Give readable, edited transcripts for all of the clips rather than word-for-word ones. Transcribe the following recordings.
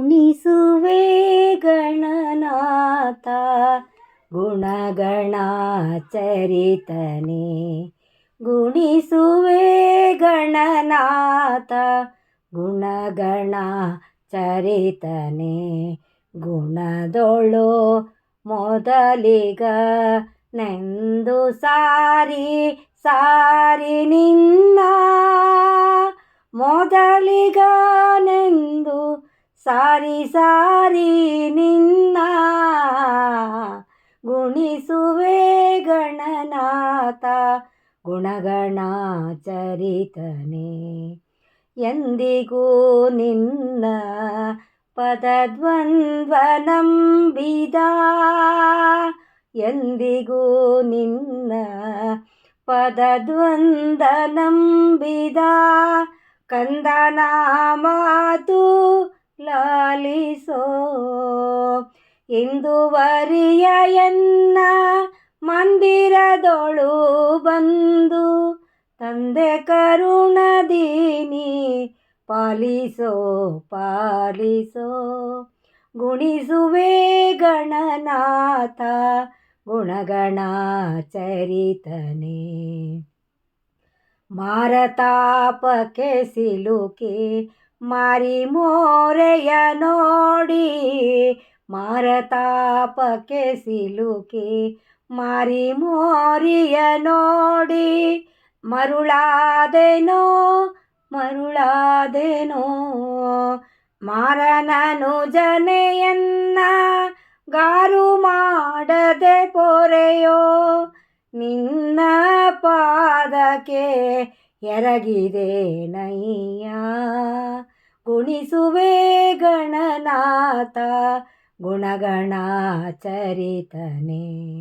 ಗುಣಿಸುವೆ ಗಣನಾಥ ಗುಣಗಣ ಚರಿತನೆ. ಗುಣಿಸುವೆ ಗಣನಾಥ ಗುಣಗಣ ಚರಿತನೆ. ಗುಣದೊಳು ಮೊದಲಿಗ ನೆಂದು ಸಾರಿ ಸಾರಿ ನಿನ್ನ. ಮೊದಲಿಗ ನೆಂದು ಸಾರಿ ಸಾರಿ ನಿನ್ನ. ಗುಣಿಸುವೆ ಗಣನಾಥ ಗುಣಗಣ ಚರಿತನೆ. ಎಂದಿಗೂ ನಿನ್ನ ಪದದ್ವಂದ್ವ ನಂಬಿದ. ಎಂದಿಗೂ ನಿನ್ನ ಪದದ್ವಂದ ನಂಬಿದ. ಕಂದನ ಮಾತು ಲಾಲಿಸೋ. ಇಂದುವರಿಯ ಎನ್ನ ಮಂದಿರದೊಳು ಬಂದು ತಂದೆ ಕರುಣದೀನಿ ಪಾಲಿಸೋ ಪಾಲಿಸೋ. ಗುಣಿಸುವೆ ಗಣನಾಥ ಗುಣಗಣ ಚರಿತನೆ. ಮಾರತಾಪಕ್ಕೆ ಸಿಲುಕಿ ಮಾರಿ ಮೋರೆಯ ನೋಡಿ. ಮಾರತಾಪಕ್ಕೆ ಸಿಲುಕಿ ಮಾರಿ ಮೋರಿಯ ನೋಡಿ. ಮರುಳಾದೆನೋ ಮರುಳಾದೆನೋ. ಮಾರನನು ಜನೆಯನ್ನ ಗಾರು ಮಾಡದೆ ಪೊರೆಯೋ. ನಿನ್ನ ಪಾದಕ್ಕೆ ಎರಗಿದೆ ನಯ್ಯ. ಗುಣಿಸುವೆ ಗಣನಾಥ ಗುಣಗಣ ಚರಿತನೆ.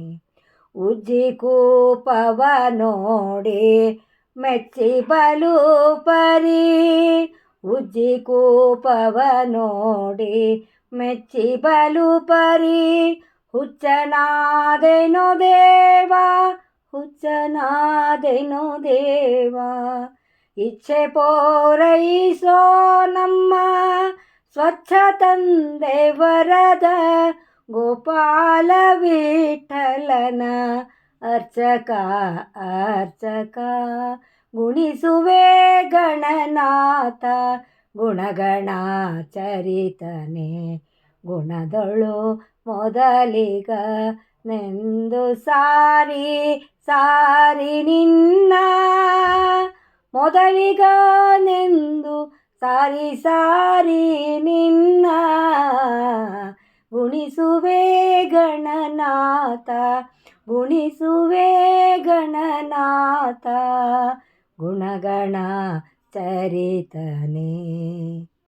ಉಜ್ಜಿ ಕೂಪವ ನೋಡಿ ಮೆಚ್ಚಿ ಬಲು ಪರಿ. ಉಜ್ಜಿ ಕೂಪವ ನೋಡಿ ಮೆಚ್ಚಿ ಬಲು ಪರಿ. ಹುಚ್ಚನಾದೆನೋ ದೇವ ಹುಚ್ಚನಾದೆನೋ ದೇವ. ಇಚ್ಛೆ ಪೂರೈಸೋ ನಮ್ಮ ಸ್ವಚ್ಛ ತಂದೆ ವರದ. ಗೋಪಾಲ ವಿಠಲನ ಅರ್ಚಕ ಅರ್ಚಕ. ಗುಣಿಸುವೆ ಗಣನಾಥ ಗುಣಗಣ ಚರಿತನೆ. ಗುಣದೊಳು ಮೊದಲಿಗ ನೆಂದು ಸಾರಿ ಸಾರಿ ನಿನ್ನ. ಮೊದಲಿಗ ನೆಂದು ಸಾರಿ ಸಾರಿ ನಿನ್ನ. ಗುಣಿಸುವೆ ಗಣನಾಥ ಗುಣಿಸುವೆ ಗಣನಾಥ ಗುಣಗಣ ಚರಿತನೆ.